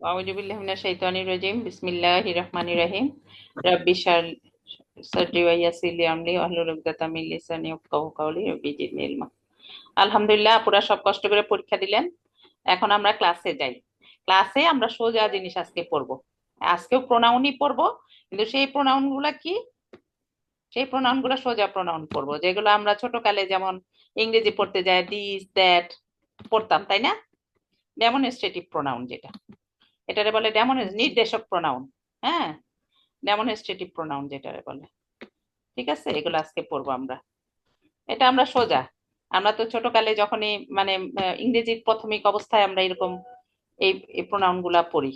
আউযু বিল্লাহি মিনাশ শাইতানির রাজিম। বিসমিল্লাহির রহমানির রহিম। রাব্বি সাদরি ওয়া ইয়াসসির লি আমরি ওয়াহলুল উকদাতাম মিন লিসানি ইয়াফকাহু কাওলি রাব্বি জিদনি ইলমা। আলহামদুলিল্লাহ, আপুরা সব কষ্ট করে পরীক্ষা দিলেন। এখন আমরা ক্লাসে যাই। ক্লাসে আমরা সোজা জিনিস আজকে পড়বো। আজকেও প্রোনাউনই পড়বো, কিন্তু সেই প্রোনাউন গুলা কি? সেই প্রোনাউন গুলা সোজা প্রোনাউন পড়বো, যেগুলো আমরা ছোটকালে যেমন ইংরেজি পড়তে যাই দিস দ্যাট পড়তাম, তাই না? ডেমনস্ট্রেটিভ প্রোনাউন যেটা, এটারে বলে নির্দেশক প্রোনাউন। হ্যাঁ, ডেমনস্ট্রেটিভ প্রোনাউন যেটারে বলে। ঠিক আছে, এগুলো আজকে পড়বো আমরা। এটা আমরা সোজা, আমরা তো ছোটকালে যখনই মানে ইংরেজির প্রাথমিক অবস্থায় আমরা এরকম এই প্রোনাউন গুলা পড়ি,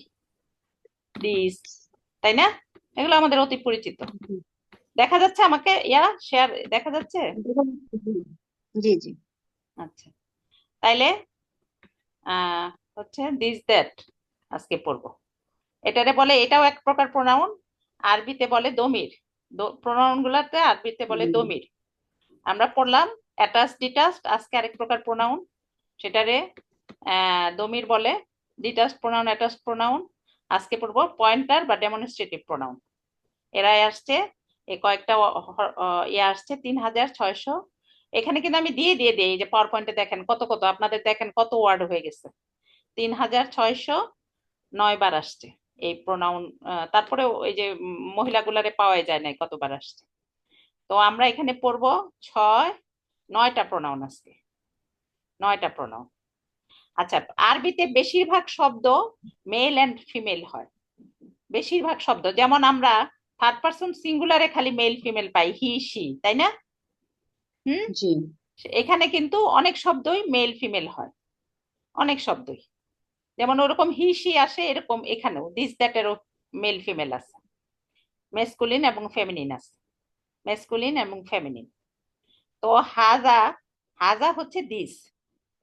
দিস, তাই না? এগুলো আমাদের অতি পরিচিত। দেখা যাচ্ছে আমাকে শেয়ার দেখা যাচ্ছে? জি জি। আচ্ছা, তাইলে আহ হচ্ছে দিস দ্যাট আজকে পড়বো। এটারে বলে, এটাও এক প্রকার প্রোনাউন, আরবিতে বলে দমির। প্রোনাউন গুলাতে আরবিতে বলে দমির। আমরা পড়লাম অ্যাটাচ ডিটাচড, আজকে আরেক প্রকার প্রোনাউন, সেটারে দমির বলে। Detached pronoun, attach pronoun. আজকে পড়বো পয়েন্টার বা ডেমনস্ট্রেটিভ প্রোনাউন। এরাই আসছে, এই কয়েকটা আসছে 3600। এখানে কিন্তু আমি দিয়ে দিয়ে দিই, যে পাওয়ার পয়েন্টে দেখেন কত কত, আপনাদের দেখেন কত ওয়ার্ড হয়ে গেছে। 3609 বার আসছে এই প্রোনাউন। তারপরে ওই যে মহিলাগুলারে পাওয়া যায় নাই কতবার আসছে। তো আমরা এখানে পড়বো 9টা প্রোনাউন আজকে, 9টা প্রোনাউন। আচ্ছা, আরবিতে বেশিরভাগ শব্দ মেল এন্ড ফিমেল হয়। বেশিরভাগ শব্দ, যেমন আমরা থার্ড পারসন সিঙ্গুলারে খালি male female pi, he she, তাই না? হুম। জি এখানে কিন্তু অনেক শব্দই মেল ফিমেল হয়, অনেক শব্দই। যেমন ওরকম হি সি আসে, এরকম এখানেও দিস দ্যাটেরও মেল ফিমেল আছে, মেসকুলিন এবং ফেমিনিন আছে, মেসকুলিন এবং ফেমিনিন। তো হাজা, হাজা হচ্ছে দিস।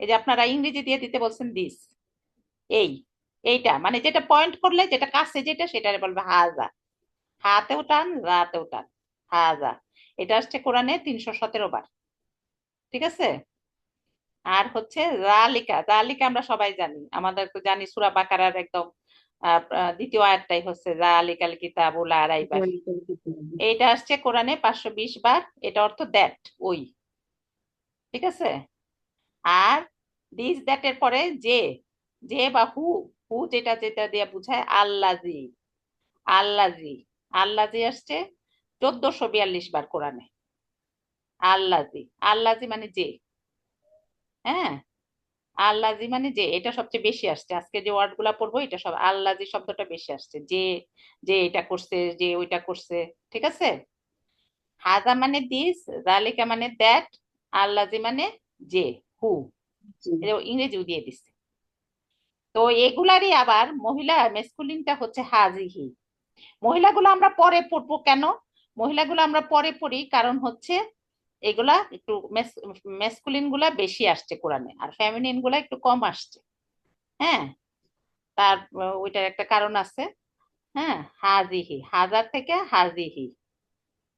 এই যে আপনারা ইংরেজি দিয়ে দিতে বলছেন দিস, এই এইটা মানে যেটা পয়েন্ট করলে যেটা কাছে যেটা, সেটারে বলবে হাজা। হাতেও টান, রাতেও টান, হাজা। এটা আসছে কোরআনে 317 বার। ঠিক আছে। আর হচ্ছে জালিকা, জালিকা আমরা সবাই জানি, আমাদের তো জানি সূরা বাকারার একদম দ্বিতীয় আয়াতটাই হচ্ছে জালিকাল কিতাবু লা রাইবা ফি। এইটা আসছে কোরআনে 520 বার। এটা অর্থ দ্যাট, ওই। ঠিক আছে। আর দিস দ্যাট এর পরে যে, যে বা হু, হু যেটা যেটা দিয়ে বুঝায় আল্লাজি, আল্লাজি, আল্লাজি আসছে 1442 বার কোরআনে। আল্লাজি, আল্লাজি মানে যে। হ্যাঁ, আল্লাজি মানে যে, এটা সবচেয়ে বেশি আসছে। আজকে যে ওয়ার্ড গুলা পড়বো এটা সব আল্লাজি শব্দটা বেশি আসছে, যে, যে এটা করছে, যে ওইটা করছে। ঠিক আছে। হাজা মানে দিস, জালিকা মানে দ্যাট, আল্লাজি মানে যে, হু। জি। ইংরেজিও দিয়ে দিচ্ছে। তো এগুলারই আবার মহিলা মেসকুলিনটা হচ্ছে হাজিহি। মহিলাগুলো আমরা পরে পড়বো কেন? মহিলাগুলো আমরা পরে পড়ি কারণ হচ্ছে এগুলা একটু মেসকুলিন গুলা বেশি আসছে কোরআনে, আর ফেমিনিন গুলা একটু কম আসছে। হ্যাঁ, তার ওইটার একটা কারণ আছে। হ্যাঁ, হাজিহি, হাজার থেকে হাজিহি,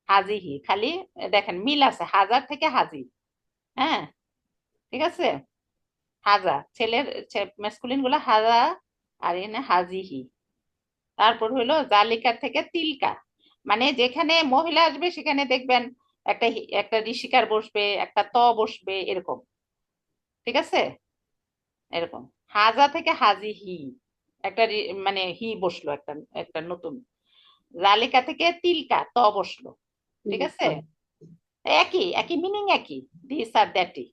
হাজিহি খালি দেখেন মিল আছে, হাজার থেকে হাজি। হ্যাঁ, ঠিক আছে। হাজা ছেলের, মেসকুলিন গুলা হাজা, আর এখানে হাজিহি। তারপর হলো জালিকা থেকে তিলকা, মানে যেখানে মহিলা আসবে সেখানে দেখবেন একটা একটা ঋষিকার বসবে, একটা ত বসবে, এরকম। ঠিক আছে, এরকম। হাজা থেকে হাজি হি, একটা মানে হি বসলো, একটা একটা নতুন। জালিকা থেকে তিলকা ত বসলো। ঠিক আছে, একই একই মিনিং, একই দিস আর দ্যাটই।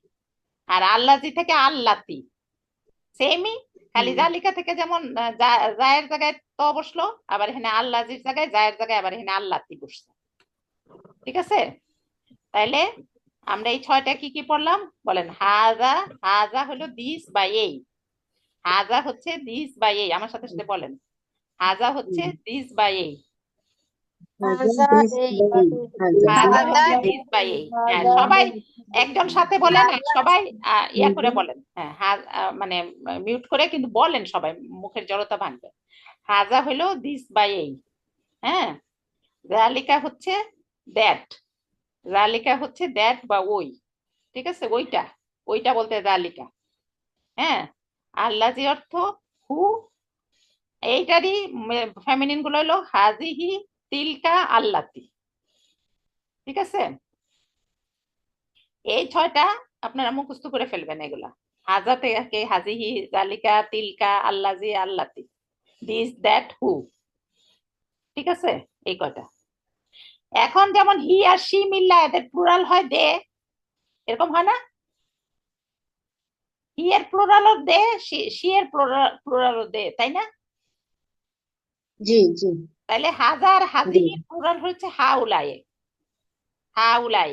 আর আল্লাজি থেকে আল্লাতি, সেমই, খালি জালিকা থেকে যেমন জায়ের জায়গায় ত বসলো, আবার এখানে আল্লাজির জায়গায় জায়ের জায়গায় আবার এখানে আল্লাতি বসছে। ঠিক আছে। তাইলে আমরা এই 6টা কি কি পড়লাম বলেন? হাজা, হাজা হলো দিস বা এই। হাজা হচ্ছে দিস বা এই, আমার সাথে সাথে বলেন। হাজা হচ্ছে দিস বা এই। হাজা এই হাজা হচ্ছে দিস বা এই। হ্যাঁ, সবাই একজন সাথে বলেন, আর সবাই ইয়া করে বলেন। হ্যাঁ, মানে মিউট করে কিন্তু বলেন সবাই, মুখের জড়তা ভাঙবে। হাজা হলো দিস বা এই। হ্যাঁ, জালিকা হচ্ছে দ্যাট, জালিকা হচ্ছে দ্যাট বা ওই। ঠিক আছে, ওইটা, ওইটা বলতে জালিকা। হ্যাঁ, আল্লাজি অর্থ হু, এইটারই ফেমিনিন গুলো হলো হাজিহি, তিলকা, আল্লাতি। ঠিক আছে, এই ছয়টা আপনারা মুখস্থ করে ফেলবেন এগুলা। হাজা থেকে হাজিহি, জালিকা, তিলকা, আল্লাজি, আল্লাতি, দিস, দ্যাট, হু। ঠিক আছে, এই কয়টা। এখন যেমন হি আর শি মিল্লা এদের প্লুরাল হয় দে, এরকম হয় না? হি এর প্লুরালও দে, শি এর প্লুরালও দে, তাই না? জি জি তাইলে হাজার জি হাজির প্লুরাল হচ্ছে হাউলাই, হাউলাই।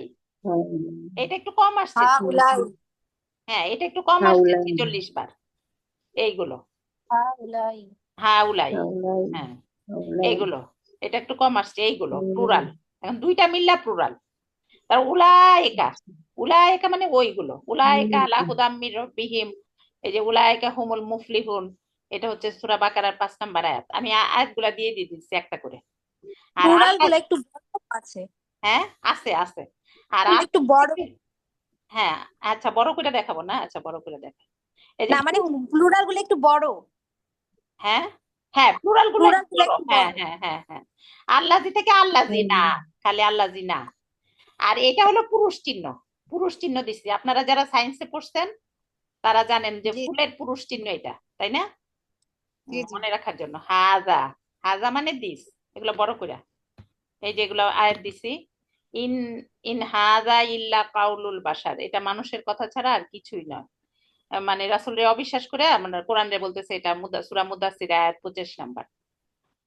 এটা একটু কম আসছে। হাউলাই। হ্যাঁ, এটা একটু কম আসছে, হাউলাই 46 বার এইগুলো। হাউলাই। হাউলাই, হাউলাই হ্যাঁ হাউলাই এইগুলো, এটা একটু কম আসছে এইগুলো প্লুরাল। এখন দুইটা মিল্লা প্লুরাল। তার উলায়েকা, উলায়েকা মানে ওইগুলো, উলায়েকা আলা হুদাম মির রব্বিহিম। এই যে উলায়েকা হুমুল মুফলিহুন, এটা হচ্ছে সূরা বাকারার 5 নম্বর আয়াত। আমি আয়াতগুলা দিয়ে দিয়ে দিচ্ছি একটা করে। আর প্লুরাল আল্লাহ, গুলো একটু বড় আছে, হ্যাঁ আছে আছে। আর গুলো একটু আল্লাহ বড়। থেকে, হ্যাঁ আচ্ছা বড় করে দেখাবো না, আচ্ছা বড় করে দেখাই। এই যে না মানে প্লুরাল গুলো একটু বড়, হ্যাঁ, হ্যাঁ প্লুরাল গুলো প্লুরাল একটু গুলো বড়, একটু হ্যাঁ বড়। হ্যাঁ হ্যাঁ হ্যাঁ। আল্লাজি থেকে আল্লাজি না, খালি আল্লাজি না। আর এটা হলো পুরুষ চিহ্ন, পুরুষ চিহ্ন দিচ্ছি। আপনারা যারা সায়েন্সে পড়ছেন তারা জানেন যে জি ফুলের পুরুষ চিহ্ন এটা, তাই না? জি জি। মনে রাখার জন্য হাজা, হাজা মানে দিস, এগুলো বড় করে। এই যেগুলো আয়াত দিছি, ইন ইন হাজা ইল্লা কাউলুল বাশার, এটা মানুষের কথা ছাড়া আর কিছুই নয়। মানে রাসূলরে অবিশ্বাস করে আমরা কোরআনে বলতেছে, এটা সূরা মুদাসসির আয়াত 25 নাম্বার,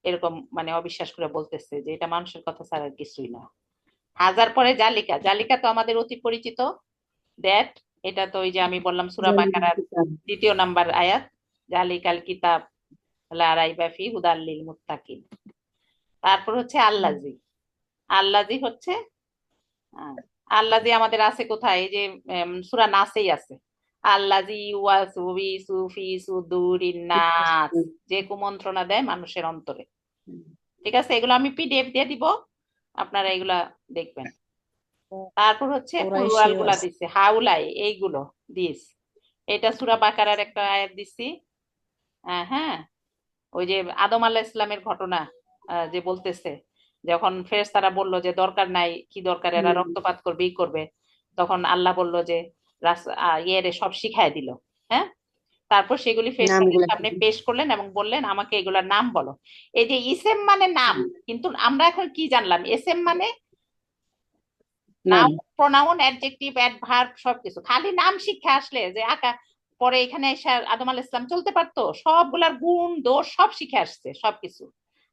এরকম মানে অবিশ্বাস করে বলতেছে যে এটা মানুষের কথা ছাড়া আর কিছুই নয়। হাজার পরে জালিকা, জালিকা তো আমাদের অতি পরিচিত, দ্যাট। এটা তো ওই যে আমি বললাম সূরা বাকারার 2 নাম্বার আয়াত, জালিকাল কিতাব লা রাইবা ফি হুদাল লিল মুত্তাকিন। তারপর হচ্ছে আল্লাজি, আল্লাজি হচ্ছে আল্লাজি আমাদের আছে কোথায়? এই যে সূরা নাসেই আছে, আল্লাজি ওয়াসুবিসু ফি সুদুরিন নাস, যে কুমন্ত্রণা দেয় মানুষের অন্তরে। ঠিক আছে, এগুলো আমি পিডিএফ দিয়ে দিব, আপনারা এগুলা দেখবেন। তারপর হচ্ছে প্লুরাল কুরাইশিও গুলা আছে। দিচ্ছে, হাউলাই এইগুলো দিস। এটা সূরা বাকারার একটা আয়াত দিছি। হ্যাঁ, ওই যে আদম আলাইহিস ইসলামের ঘটনা, যে বলতেছে যখন ফেরেশতারা বলল যে দরকার নাই, কি দরকার, এরা রক্তপাত করবে ই করবে, তখন আল্লাহ বলল যে ইয়েরে সব শিখাই দিল। হ্যাঁ, তারপর সেগুলি ফেরেশতাদের নামগুলা সামনে পেশ করলেন এবং বললেন আমাকে এগুলোর নাম বলো। এই যে ইসেম মানে নাম, কিন্তু আমরা এখন কি জানলাম? এসএম মানে নাম নাউন, প্রোনাউন, অ্যাডজেক্টিভ, অ্যাডভার্ব সবকিছু। খালি নাম শিক্ষা আসলে যে আকা পরে এখানে এসে আদম আলাইহিস সালাম চলতে পারতো, সবগুলার গুণ দোষ সব শিখে আসছে, সবকিছু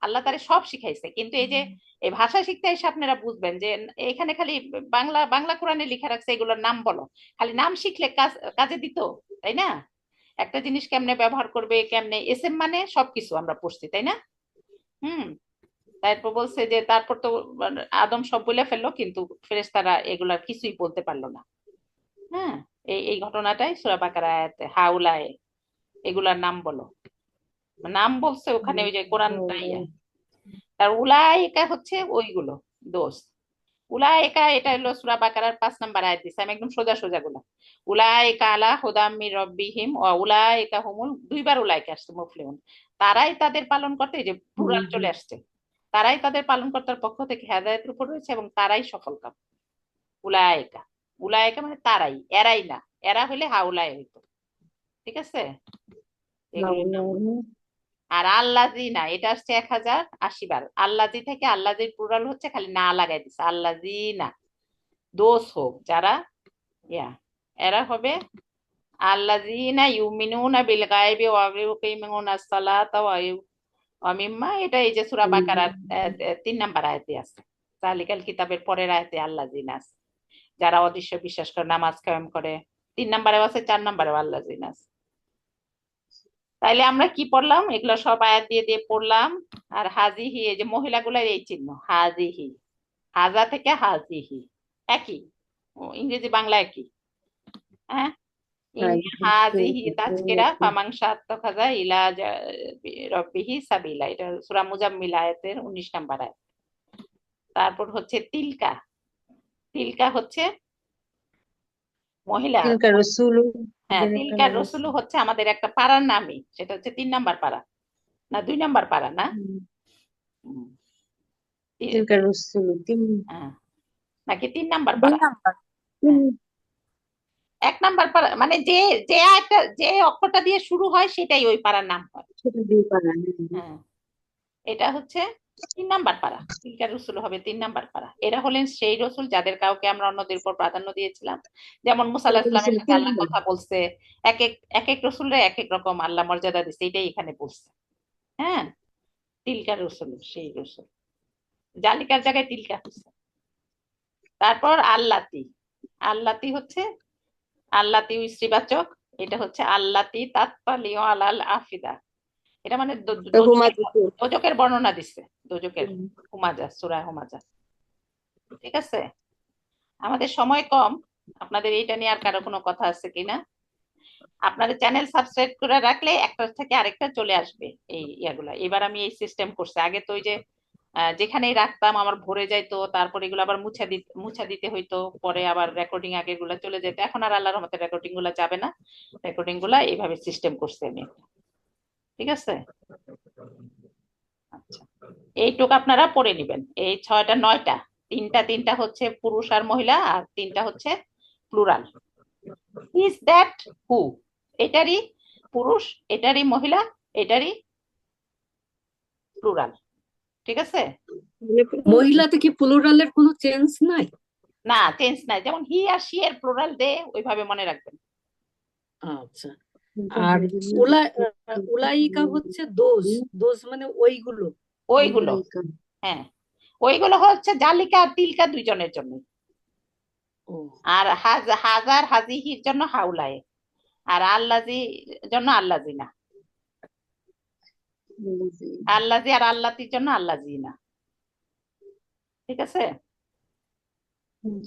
আল্লাহ তারে সব শিখাইছে। কিন্তু এই যে এই ভাষা শিখতে এসে আপনারা বুঝবেন যে এখানে খালি বাংলা বাংলা কোরআনে লিখে রাখছে এগুলোর নাম বলো, খালি নাম শিখলে কাজে দিত, তাই না? একটা জিনিস কেমনে ব্যবহার করবে, কেমনে, এসএম মানে সবকিছু আমরা পড়ছি, তাই না? হুম। তারপর বলছে যে তারপর তো আদম সব বলে ফেললো, কিন্তু ফেরেশতারা এগুলা কিছুই বলতে পারলো না। হ্যাঁ, এই এই ঘটনাটাই সূরা বাকারা আয়াতে হাউলায়, এগুলার নাম বলো, নাম বলছে ওখানে ওই যে কোরআন তাইয়া। তার উলাইকা হচ্ছে ওইগুলো দোষ। উলাইকা এটা হলো সূরা বাকারার 5 নাম্বার আয়াত দিছে, আমি একদম সোজা সোজা গুলা। উলাইকা আলা হুদাম মির রব্বিহিম ওয়া উলাইকা হুমুল, দুইবার উলাইকা আসছে মুফলিহুন। তারাই তাদের পালন করতে, এই যে প্লুরাল চলে আসছে, তারাই তাদের পালনকর্তার পক্ষ থেকে হেদায়েতের উপর রয়েছে এবং তারাই সফলকাম। উলাইকা, উলাইকা মানে তারাই, এরাই না, এরা হলে হাউলাই হইতো। ঠিক আছে, এগুলোর নাম। আর আল্লাজি না, এটা আসছে 1080 বার। আল্লাজি থেকে আল্লাজির প্লুরাল হচ্ছে, খালি না লাগাই দিচ্ছে, আল্লাজি না, দোষ হোক যারা, ইয়া, এরা হবে আল্লাযীনা ইউমিনুনা বিল গায়বি ওয়া ইউকিমুনাস সালাতা ওয়া মিম্মা। এটা এই যে সূরা বাকারার 3 নাম্বার আয়াতে আছে, জালিকাল কিতাবের পরের আয়াতে আল্লাযীনা আছে, যারা অদৃশ্য বিশ্বাস করে নামাজ কায়েম করে। 3 নাম্বারেও আছে, 4 নাম্বারেও আল্লাযীনা আছে। তাইলে আমরা কি পড়লাম? এগুলো সব আয়াত দিয়ে দিয়ে পড়লাম। আর হাজিহি, এই যে মহিলাগুলার এই চিহ্ন হাজিহি, হাজা থেকে হাজিহি একই, ইংরেজি বাংলা একই। হ্যাঁ, ইন হাজিহি তাজকিরা ফামান শাত্তাখাযা ইলা রাব্বিহি সাবিলা, এটা সূরা মুজাম্মিল আয়াতের 19 নাম্বার আয়াত। তারপর হচ্ছে তিলকা, তিলকা হচ্ছে মহিলা। তিলকা রসুল হ্যাঁ, তিলকা রসুল হচ্ছে আমাদের একটা পাড়ার নামই, সেটা হচ্ছে 3 নাম্বার পাড়া, না 2 নাম্বার পারা না? হুম, হুম, তিলকা রসুল তিন হ্যাঁ, নাকি 3 নাম্বার 2 পারা? নাম্বার। তিন 1 নাম্বার পারা মানে যে যে যে অক্ষরটা দিয়ে শুরু হয় সেটাই ওই পাড়ার নাম হয়। সেটা দিয়ে পারা। হ্যাঁ, এটা হচ্ছে 3 নাম্বার পারা। তিলকা রসুল হবে 3 নাম্বার পারা। এরা হলেন সেই রসুল যাদের কাউকে আমরা অন্যদের উপর প্রাধান্য দিয়েছিলাম। যেমন মুসা আলাহিসাল্লামের তিলকা রসুল সাথে তিন আল্লাহ নাম্বার। কথা বলছে, এক এক এক এক রসুলরে এক এক রকম আল্লাহ মর্যাদা দিচ্ছে, এটাই এখানে বলছে। হ্যাঁ, তিলকা রসুল সেই রসুল, জালিকার জায়গায় তিলকা হচ্ছে। তারপর আল্লাতি, আল্লাতি হচ্ছে আল্লাতি স্ত্রীবাচক, এটা হচ্ছে আল্লাতি তাত্তালিও আলাল আফিদা। এটা মানে হুমা দোজকের দিতে। দোজকের বর্ণনা দিচ্ছে, দোজকের হুমাজা, সূরা হুমাজা। ঠিক আছে, আমাদের সময় কম, আপনাদের এইটা নিয়ে আর কারো কোনো কথা আছে কিনা? আপনাদের চ্যানেল সাবস্ক্রাইব করে রাখলে একটা থেকে আরেকটা চলে আসবে এই ইয়াগুলা। এবার আমি এই সিস্টেম করছি, আগে তো ওই যে যেখানেই রাখতাম আমার ভরে যাইতো, তারপর এগুলো আবার মুছা দিতে হইতো, পরে আবার রেকর্ডিং আগের গুলা চলে যেত। এখন আর আল্লাহর রহমতে রেকর্ডিং গুলা যাবে না, রেকর্ডিং গুলা এইভাবে সিস্টেম করছি আমি একটা। ঠিক আছে, আচ্ছা, এইটুক আপনারা পড়ে নিবেন। এই 6টা 9টা, তিনটা তিনটা হচ্ছে পুরুষ আর মহিলা, আর তিনটা হচ্ছে প্লুরাল। ইজ দ্যাট হু, এটারই পুরুষ, এটারই মহিলা, এটারই প্লুরাল। ঠিক আছে, মহিলাতে কি প্লুরালের কোনো চেঞ্জ নাই? না চেঞ্জ নাই, যেমন হি আর শি এর প্লুরাল দে ওইভাবে মনে রাখবেন। আচ্ছা, আর উলাইকা হচ্ছে দোজ, দোজ মানে ওইগুলো। ওইগুলো, হ্যাঁ, ওইগুলো হচ্ছে জালিকা আর তিলকা দুইজনের জন্য। ও আর হাজার হাজিহির জন্য হাউলায়, আর আল্লাজি জন্য আল্লাজি না, আল্লাজি আর আল্লাতির জন্য আল্লাজি না। ঠিক আছে,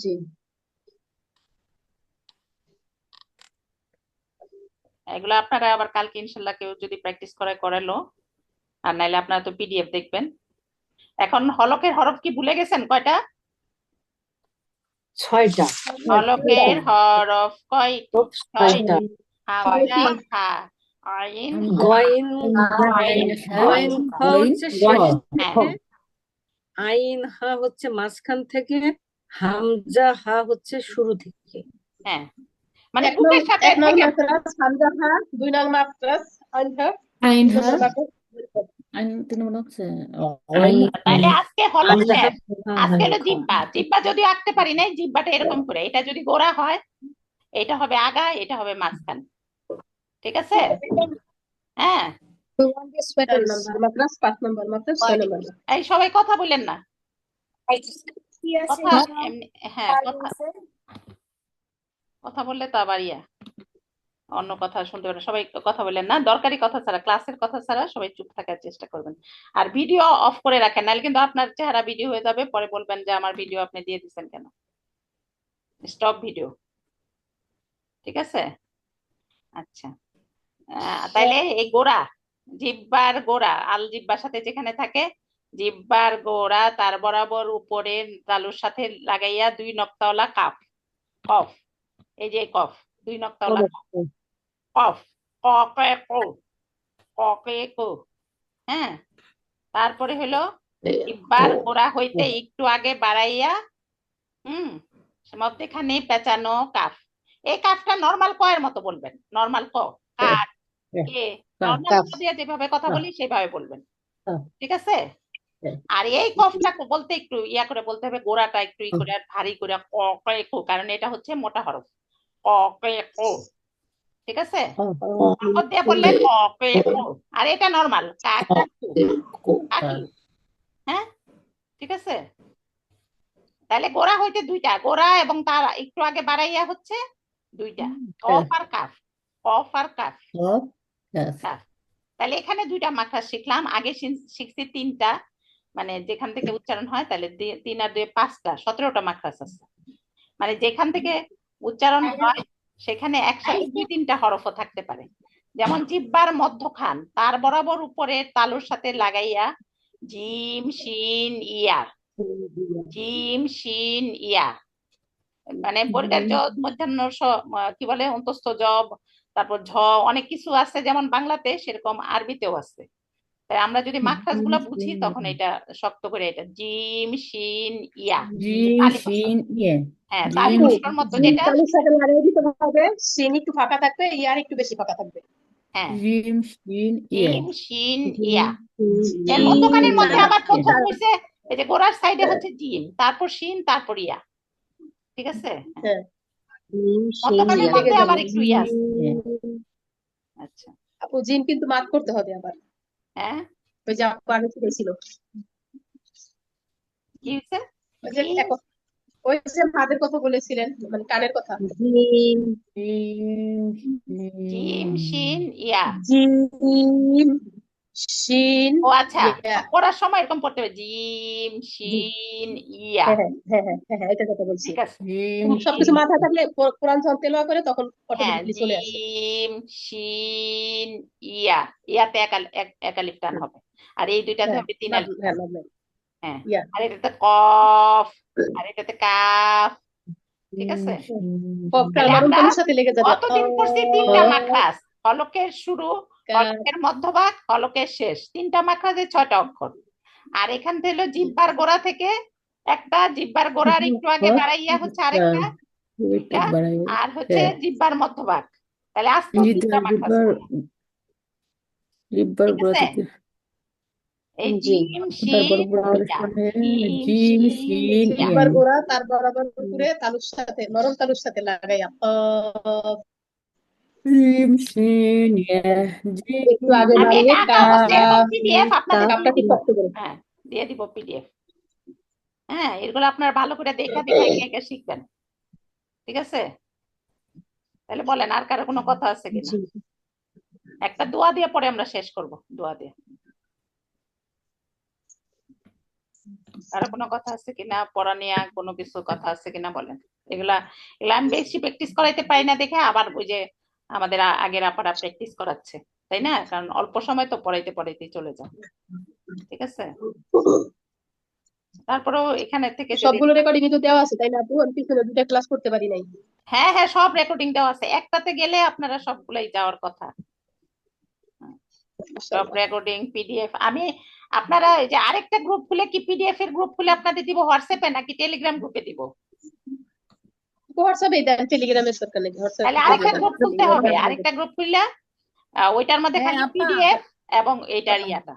জি। এগুলো আপনারা আবার কালকে ইনশাল্লাহ কেউ যদি প্র্যাকটিস করালো, আর নাইলে আপনারা তো পিডিএফ দেখবেন। এখন হলকের হরফ কি ভুলে গেছেন কয়টা? 6টা। হলকের হরফ কয়টি? 6টা। হামজা, হা, আইন, গয়েন, হা। গয়েন খ হচ্ছে শেষ হ্যাঁ, থেকে, আইন হা হচ্ছে মাঝখান থেকে, হামজা হা হচ্ছে শুরু থেকে। হ্যাঁ, মানে বুকের সাথে এক নং থেকে। মাত্রাস হামজা হা, 2 নং মাত্রাস আইন হা, আইন 3 হা, নম্বর মাত্রাস আইন 3 নম্বর হচ্ছে আইন তাহলে আজকে হলক হামজা হা, শেষ। আজকে হলো জিব্বা, জিব্বা যদি আঁকতে পারি নাই, জিব্বাটা এরকম করে, এটা যদি গোড়া হয় এটা হবে আগা, এটা হবে মাঝখান। ঠিক আছে, হ্যাঁ। 4 নম্বর মাত্রাস, 5 নম্বর মাত্রাস, 6 নম্বর মাত্রাস। এই সবাই কথা বলেন না, কি আছে কথা এমনি, হ্যাঁ কথা, কথা বললে তো আবার অন্য কথা শুনতে পারেন। সবাই কথা বলেন না, দরকারি কথা ছাড়া, ক্লাসের কথা ছাড়া সবাই চুপ থাকার চেষ্টা করবেন। আর ভিডিও অফ করে রাখেন, নাহলে কিন্তু আপনার চেহারা ভিডিও হয়ে যাবে, পরে বলবেন যে আমার ভিডিও আপনি দিয়ে দিচ্ছেন কেন। Stop video. ঠিক আছে, আচ্ছা, তাইলে এই গোড়া, জিব্বার গোড়া, আল জিব্বার সাথে যেখানে থাকে, জিব্বার গোড়া তার বরাবর উপরে তালুর সাথে লাগাইয়া 2 নক্তাওয়ালা কাফ, কফ, এই যে কফ, 2 নক্তাওয়ালা কফ, ক কে কো, ক কে কো। হ্যাঁ, তারপরে হলো জিব্বার গোড়া হইতে একটু আগে বাড়াইয়া, হুম, মধ্যেখানে পেঁচানো কাফ। এই কাফটা নর্মাল ক এর মতো বলবেন, নর্মাল ক, কার, কে, নর্মাল ক দিয়ে যেভাবে কথা বলি সেভাবে বলবেন। ঠিক আছে, আর এই কফটা বলতে একটু ইয়া করে বলতে হবে, গোড়াটা একটু ই করে আর ভারী করে, ক কে কো, কারণ এটা হচ্ছে মোটা হরফ, ক কে কো। ঠিক আছে, অক্ষর দিয়ে বললে ক কে কো, আর এটা নর্মাল কাকু, কাকি। হ্যাঁ, ঠিক আছে, তাহলে গোড়া হইতে 2টা, গোড়া এবং তার একটু আগে বাড়াইয়া হচ্ছে 2টা, কফ আর কাফ, কফ আর কাফ, কাফ। তাহলে এখানে 2টা মাখরাজ শিখলাম, আগে শিখছি 3টা, মানে যেখান থেকে উচ্চারণ হয়, তাহলে 3 আর 2 5টা, 17টা মাখরাজ আছে। মানে যেখান থেকে উচ্চারণ হয় সেখানে একসাথে 2-3টা হরফও থাকতে পারে। যেমন জিব্বার মধ্যখান তার বরাবর উপরে তালুর সাথে লাগাইয়া জিম শিন ইয়া, জিম শিন ইয়া, মানে বর্গের জ, মধ্যাহ্ন কি বলে অন্তস্থ জব, তারপর ঝ, অনেক কিছু আছে যেমন বাংলাতে সেরকম আরবিতেও আছে। তাই আমরা যদি মাখরাজ গুলা বুঝি শিন তখন এটা শক্ত করে এটা জিম শিন ইয়া জিম তালি বসাবো। শিন ইয়ে হ্যাঁ তালি জিম বসানোর মতো জিম যেটা তালুর সাথে লাগিয়ে দিতে হবে, সিন একটু ফাঁকা থাকবে, ইয়ার একটু বেশি ফাঁকা থাকবে। হ্যাঁ জিম শিন ইয়ে জিম শিন ইয়া। এর জিম মধ্যখানের মধ্যে তারপর আবার প্রথম ইয়ে হয়েছে এই যে গোড়ার সাইডে হচ্ছে জিম, তারপর শিন, তারপর ইয়া। ঠিক আছে, হ্যাঁ, জিম শিন মধ্যখানের জিম ইয়া লেগে মধ্যে যাবে। আবার একটু ইয়া আছে। ইয়ে আচ্ছা, আপু জিম কিন্তু মার্ক করতে হবে আবার, হ্যাঁ ওই যে আপু আগে শিখেছিল, কি হয়েছে? ওই যে জিম ওই যে মাদের কথা বলেছিলেন, মানে কানের কথা। জিম জিম শিন ইয়া। জিম শিন ও আচ্ছা, ইয়া। পড়ার সময় এরকম পড়তে হবে জিম শিন ইয়া। হ্যাঁ হ্যাঁ হ্যাঁ হ্যাঁ হ্যাঁ, এটার কথা বলছি। ঠিক আছে, জিম সবকিছু শিন মাথায় থাকলে কোরআন যখন তেলাওয়াত করে তখন হ্যাঁ অটোমেটিকলি চলে আসে। জিম শিন ইয়া। ইয়াতে একালিফ টান হবে, আর এই দুইটাতে হ্যাঁ হবে তিন আলিফ হ্যাঁ টান। হ্যাঁ, হ্যাঁ, ইয়া। আর এটাতে কফ, আর এটাতে কাফ। ঠিক আছে, কফটা তাহলে নরম আমরা তালুর সাথে লেগে যাবে। কতদিন পড়ছি? তিনটা মাখরাজ, হলকের শুরু, কা- হলকের মধ্যভাগ, হলকের শেষ, তিনটা মাখরাজে 6টা অক্ষর। আর এখান থেকে হলো জিহ্বার গোড়া থেকে একটা, জিহ্বার গোড়ার একটু আগে বাড়াইয়া হচ্ছে আরেকটা, ওইটা দুইটা, বাড়াই আর হচ্ছে হ্যাঁ জিহ্বার মধ্যভাগ। তাহলে আজকেও তিনটা মাখরাজ জিব্বার পড়লাম। জিব্বার ঠিক গোড়া আছে, থেকে এই জি জিম তারপর শিন ইয়া, জিম জিম শিন শিন ইয়া জিহ্বার গোড়া তার বরাবর করে তালুর সাথে, নরম তালুর সাথে লাগাইয়া কফ, জিম শিন ইয়া একটু আগে আমি বাড়িয়ে এটা আঁকা অবস্থা এরকম পিডিএফ আপনাদের কাফটা দিয়ে ঠিক দিব। শক্ত করে। হ্যাঁ, দিয়ে দিব পিডিএফ। হ্যাঁ, এগুলো আপনারা ভালো করে দেখা একে একে শিখবেন। ঠিক আছে, তাহলে বলেন আর কারো কোনো কথা আছে কিনা? জি একটা দোয়া দিয়ে পরে আমরা শেষ করব, দোয়া দিয়ে। কারো কোনো কথা আছে কিনা? পড়া নিয়ে কোনো কিছু কথা আছে কিনা বলেন। এগুলা এগুলা আমি বেশি প্র্যাকটিস করাইতে পারি না দেখে আবার ওই যে আমাদের আগের আপারা প্র্যাকটিস করাচ্ছে, তাই না? কারণ অল্প সময় তো পড়াইতে পড়াইতে চলে যাও। ঠিক আছে, তারপরেও এখানে থেকে যদি সবগুলো রেকর্ডিং কিন্তু দেওয়া আছে, তাই না আপু? আমি পিছনে 2টা ক্লাস করতে পারি নাই। হ্যাঁ হ্যাঁ সব রেকর্ডিং দেওয়া আছে, একটাতে গেলে আপনারা সবগুলাই যাওয়ার কথা। সব রেকর্ডিং পিডিএফ আমি আপনারা এই যে আরেকটা গ্রুপ খুলে, কি পিডিএফ এর গ্রুপ খুলে আপনাদের দিব হোয়াটসঅ্যাপে নাকি টেলিগ্রাম গ্রুপে দিব? হোয়াটসঅ্যাপে দেন, টেলিগ্রামের দরকার নেই, তাহলে হোয়াটসঅ্যাপে আরেকটা গ্রুপ খুলতে হবে, আরেকটা গ্রুপ খুললে ওইটার মধ্যে হ্যাঁ খালি আপা, পিডিএফ এবং এইটার ইয়াটা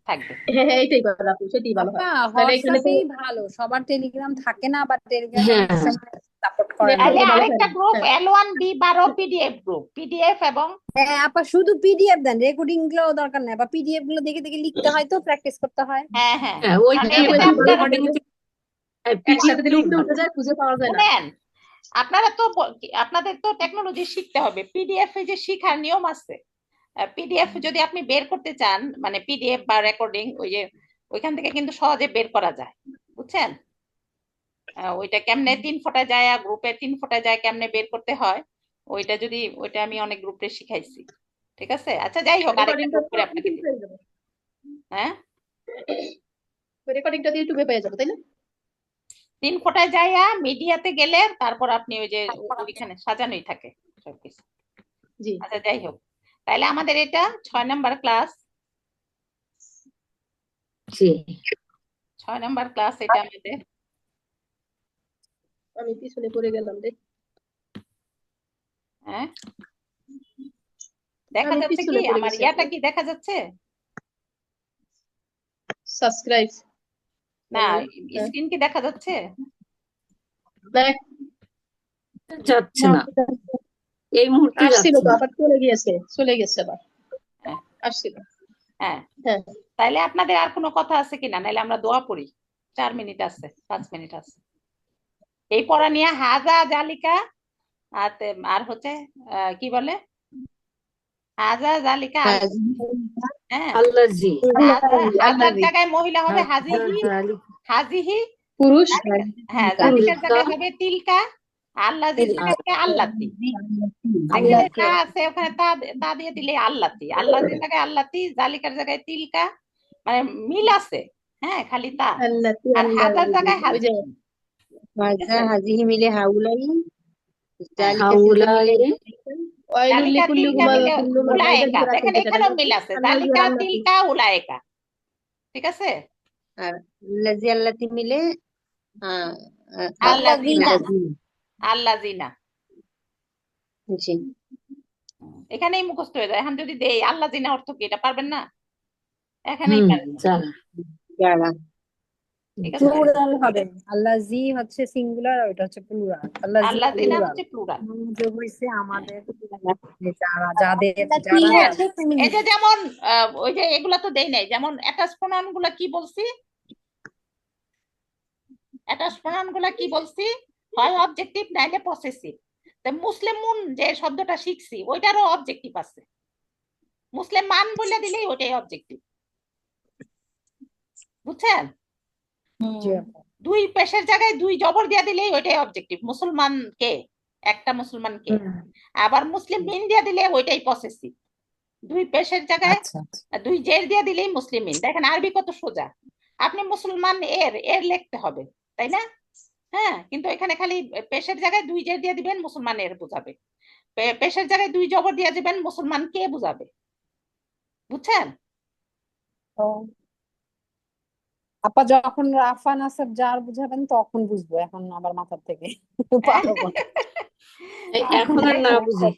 থাকবে। হ্যাঁ হ্যাঁ, এইটাই ভালো আপু, সেটাই ভালো হয়। আপা তাহলে এখানে তো হোয়াটসঅ্যাপেই ভালো, সবার টেলিগ্রাম থাকে না, বা টেলিগ্রামে হ্যাঁ অনেক সময় সাপোর্ট করে না। তাহলে নেটওয়ার্কে ভালো হয় আরেকটা না। গ্রুপ হ্যাঁ L1B12 পিডিএফ গ্রুপ, পিডিএফ এবং হ্যাঁ আপা, শুধু পিডিএফ দেন, রেকর্ডিং গুলো দরকার নাই, বা পিডিএফ গুলো দেখে দেখে লিখতে হয়, তো প্র্যাকটিস করতে হয়। হ্যাঁ হ্যাঁ, হ্যাঁ ওই কারণ হ্যাঁ আপু, এটাতে এটাই ভালো। আপনার একসাথে দিলে পিডিএফটাই উঠে ভালো। যায়, খুঁজে পাওয়া যায় না। শুনেন, আপনারা তো আপনাদের তো টেকনোলজি শিখতে হবে, পিডিএফ এ যে শিখার নিয়ম আছে। পিডিএফ যদি আপনি বের করতে চান, মানে পিডিএফ বা রেকর্ডিং, ওই যে ওইখান থেকে কিন্তু সহজে বের করা যায়, বুঝছেন? ওইটা কেমনে 3 ফোঁটা যায়, গ্রুপে 3 ফোঁটা যায়, কেমনে বের করতে হয়, ওইটা আমি অনেক গ্রুপে শিখাইছি। ঠিক আছে, আচ্ছা যাই হোক, আরেকটা রেকর্ডিংটা গ্রুপ করে আপনাকে দিব। পেয়ে যাবো, হ্যাঁ, রেকর্ডিংটা দিয়ে ইউটিউবে পেয়ে যাবো, তাই না? 3 ফোঁটায় যাইয়া মিডিয়াতে গেলে তারপর আপনি ওই যে ওইখানে সাজানোই থাকে সবকিছু। জি আচ্ছা যাই হোক, তাহলে আমাদের এটা 6 নাম্বার ক্লাস, জি 6 নাম্বার ক্লাস এটা আমাদের। আমি পিছনে পড়ে গেলাম রে, হ্যাঁ, দেখা আমি যাচ্ছে কি পিছনে পড়ে আমার গেছি। ইয়াটা কি দেখা যাচ্ছে? সাবস্ক্রাইব না, স্ক্রিন কি দেখা যাচ্ছে? যাচ্ছে না, এই মুহূর্তে আসছিল যাচ্ছে তো, না। আবার চলে গেছে আবার, হ্যাঁ আসছিল। হ্যাঁ, হ্যাঁ তাইলে আপনাদের আর কোনো কথা আছে কিনা? নাইলে আমরা দোয়া পড়ি, 4 মিনিট আছে, 5 মিনিট আছে এই পড়া নিয়ে। হাজা জালিকা আর হচ্ছে কি বলে, হাজা জালিকা হ্যাঁ, আল্লাহ জি হাজার জায়গায় মহিলা হবে হাজিহি, হাজিহি পুরুষ, হ্যাঁ, জালিকার জায়গায় হবে তিলকা, আল্লাজির জায়গায় আল্লাতি। যেখানে তা আছে ওখানে তা দিয়ে দিলে আল্লাতি, আল্লাজির জায়গায় আল্লাতি, জালিকার জায়গায় তিলকা, মানে মিল আছে। হ্যাঁ, খালি তা। আল্লাতি, আর হাজার জায়গায় ওই যে হাজি। হাজা হাজিহি মিলে হাউলাই, জালিকা তিলকা হাউলাই মিলে ওয়াইলুল জালিকা লিকুল্লি তিলকা মিলে হুমাযাতিন লুমাযাতিন উলায়েকা, যেটা দেখেন যেটা এখানেও বলছি মিল আছে, আল্লাযী জালিকা রান্নাতি। তিলকা উলায়েকা, ঠিক আছে। আর লাজি আল্লাতি মিলে আহ, আল্লাযিনা, আল্লাযিনা। আল্লাযিনা, জি এখানেই মুখস্থ হয়ে যায়। এখন যদি দেই আল্লাযিনা অর্থ কি, এটা পারবেন না, এখানেই পারেন না, যারা যারা ঠিক আছে। প্লুরাল হবে। আল্লাহ জি হচ্ছে সিঙ্গুলার, ওইটা হচ্ছে প্লুরাল। আল্লাহ জি আল্লাযিনা প্লুরাল। হচ্ছে প্লুরাল। যোগ হয়েছে আমাদের, যে যারা, যাদের, আল্লাতি যারা বুঝছেন? যাদের। এই যে যেমন ওই যে এগুলা তো দেই নাই, যেমন অ্যাটাচ প্রোনাউন গুলা কি বলছি, অ্যাটাচ প্রোনাউন গুলা কি বলছি, হয় অবজেক্টিভ নাইলে পসেসিভ। মুসলিম মুন যে শব্দটা শিখছি ওইটারও অবজেক্টিভ আছে, মুসলিম মান বলে দিলেই ওইটাই অবজেক্টিভ, বুঝছেন। জি আপু। দুই পেশের জায়গায় দুই জবর দিয়া দিলেই ওইটাই অবজেক্টিভ, মুসলমান কে, একটা মুসলমান কে। আবার মুসলিম মিন দিয়া দিলে ওইটাই পসেসিভ। দুই পেশের জায়গায় আচ্ছা আচ্ছা। দুই জের দিয়া দিলেই মুসলিম মিন। দেখেন আরবি কত সোজা, আপনি মুসলমান এর এর লিখতে হবে, তাই না? হ্যাঁ, কিন্তু এখানে খালি পেশের জায়গায় দুই জের দিয়ে দিবেন, মুসলমান এর বুঝাবে। পেশের জায়গায় দুই জবর দিয়ে দিবেন, মুসলমান কে বুঝাবে, বুঝছেন। তো আপা যখন রাফা নাসাব জার বুঝাবেন তখন বুঝবো, এখন আবার মাথার থেকে পারবো না। এখন আর না বুঝি।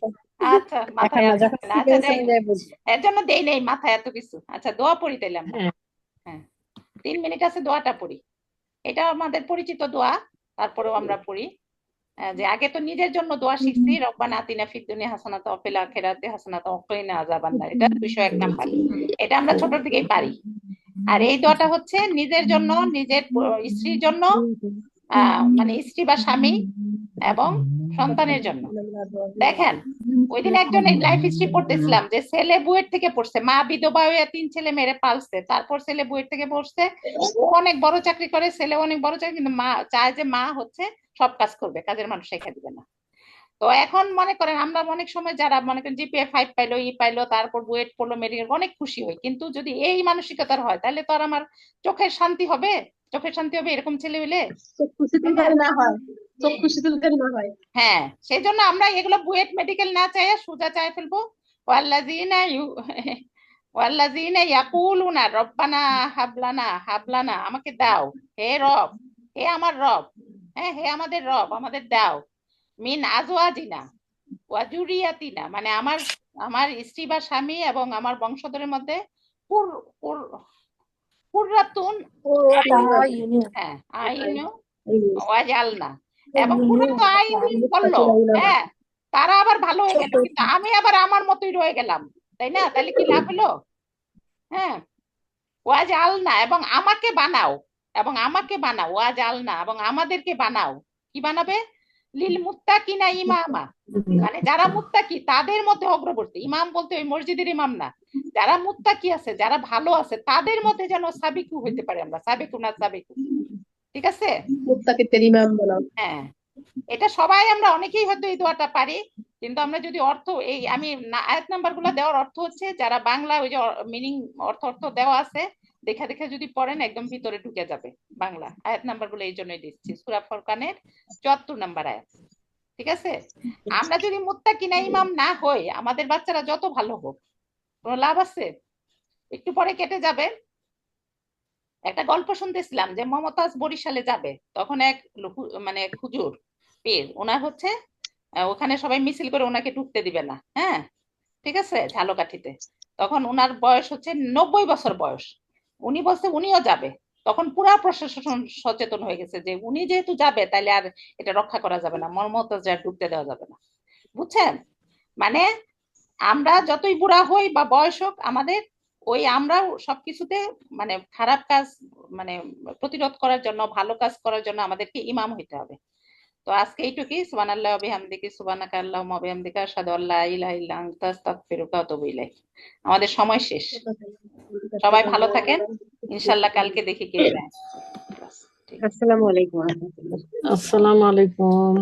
আচ্ছা, এখন মাথায় না, আসছে যখন না। আচ্ছা, সিচুয়েশনে যাই বুঝবো। এর জন্য দেই নেই মাথায় এত কিছু। আচ্ছা, দোয়া পড়ি তাইলে আমরা। হ্যাঁ হ্যাঁ, 3 মিনিট আছে, দোয়াটা পড়ি। এটা আমাদের পরিচিত দোয়া, তারপরেও আমরা পড়ি। যে আগে তো নিজের জন্য দোয়া শিখছি, রব্বানা আতিনা ফিদ দুনিয়া হাসানাতাও ওয়া ফিল আখিরাতি হাসানাতাও ওয়া কিনা আযাবান্নার, এটা 201 নাম্বার। এটা আমরা ছোট থেকেই পারি। আর এই দোয়াটা হচ্ছে নিজের জন্য, নিজের স্ত্রীর জন্য, মানে স্ত্রী বা স্বামী এবং সন্তানের জন্য। দেখেন ওই দিন একজনের লাইফ হিস্ট্রি পড়তেছিলাম, যে ছেলে বুয়েট থেকে পড়ছে, মা বিধবা হয়ে 3 ছেলে মেরে পালছে, তারপর ছেলে বুয়েট থেকে পড়ছে, ও অনেক বড় চাকরি করে, ছেলে অনেক বড় চাকরি, কিন্তু মা চায় যে মা হচ্ছে সব কাজ করবে, কাজের মানুষ রেখে দিবে না। তো এখন মনে করেন আমরা অনেক সময় যারা মনে করেন জিপিএ 5 পাইলো, পাইলো, তারপর বুয়েট পড়লো, মেডিকেল, অনেক খুশি হই, কিন্তু যদি এই মানসিকতার হয় তাহলে তো আর আমার চোখের শান্তি হবে, চোখের শান্তি হবে এরকম ছেলে হইলে, চক্ষু তাই না? শীতলকারী না হয়, চক্ষু শীতলকারী না হয়। হ্যাঁ, সেই জন্য আমরা এগুলো বুয়েট মেডিকেল না চাইয়া সোজা চাই ফেলবো, ওয়াল্লাযিনা ওয়াল্লাযিনা ইয়াকুলুনা রব্বানা হাবলানা, হাবলানা আমাকে দাও, হে রব, হে আমার রব, হ্যাঁ হে আমাদের রব, আমাদের দাও, মিন আজওয়াজিনা ওয়া যুরিয়াতিনা, মানে আমার আমার স্ত্রী বা স্বামী এবং আমার বংশধরের মধ্যে কুর কুর কুররাতুন আইউন, হ্যাঁ আইনু ওয়াজালনা, এবং কুররাতু আইউন বললো, হ্যাঁ তারা আবার ভালো হয়ে গেল, কিন্তু আমি আবার আমার মতোই রয়ে গেলাম, তাই না? তাহলে কি লাভ হলো? হ্যাঁ, ওয়াজালনা, এবং আমাকে বানাও, এবং আমাকে বানাও, ওয়াজালনা এবং আমাদেরকে বানাও, কি বানাবে? লিল মুত্তাকিনা ইমামা, মানে যারা মুত্তাকি তাদের মধ্যে অগ্রবর্তী, ইমাম বলতে ওই মসজিদের ইমাম না, যারা মুত্তাকি আছে, যারা ভালো আছে তাদের মধ্যে যেন সাবিকু হইতে পারে আমরা, সাবিকু না সাবিকু, ঠিক আছে। মুত্তাকিদের ইমাম বানাও। হ্যাঁ, এটা সবাই আমরা অনেকেই হয়তো এই দোয়াটা পারি, কিন্তু আমরা যদি অর্থ এই আমি আয়াত নাম্বার গুলা দেওয়ার অর্থ হচ্ছে, যারা বাংলা ওই যে মিনিং অর্থ অর্থ দেওয়া আছে দেখা দেখা যদি পড়েন একদম ভিতরে ঢুকে যাবে। বাংলা আয়াত নাম্বার গুলো এই জন্যই দিচ্ছি, সূরা ফুরকানের 74 নাম্বার আয়াত, ঠিক আছে। আমরা যদি মুত্তাকিনা ইমাম না হই, আমাদের বাচ্চারা যত ভালো হোক, কোনো লাভ আছে? একটু পরে কেটে যাবে। একটা গল্প শুনতেছিলাম যে মমতাজ বরিশালে যাবে, তখন এক মানে হুজুর পীর, ওনার হচ্ছে ওখানে সবাই মিছিল করে ওনাকে ঢুকতে দিবে না, হ্যাঁ ঠিক আছে, ঝালকাঠিতে। তখন ওনার বয়স হচ্ছে 90 বছর বয়স, উনি বলছে উনিও যাবে। তখন পুরা প্রশাসন সচেতন হয়ে গেছে যে উনি যেহেতু যাবে তাহলে আর এটা রক্ষা করা যাবে না, মমতাজ আর ঢুকতে দেওয়া যাবে না, বুঝছেন। মানে আমরা যতই বুড়া হই বা বয়স হোক, আমাদের ওই আমরাও সবকিছুতে মানে খারাপ কাজ মানে প্রতিরোধ করার জন্য, ভালো কাজ করার জন্য আমাদেরকে ইমাম হইতে হবে। তো আজকে এইটুকুই। সুবহানাল্লাহি ওয়া বিহামদিহি, সুবহানাকা আল্লাহুম্মা ওয়া বিহামদিকা, আশহাদু আল্লা ইলাহা ইল্লা আনতা, আস্তাগফিরুকা ওয়া আতুবু ইলাইক। আমাদের সময় শেষ, সবাই ভালো থাকেন, ইনশাআল্লাহ কালকে দেখি কে যায়। আসসালামু আলাইকুম ওয়া রাহমাতুল্লাহ। আসসালামু আলাইকুম।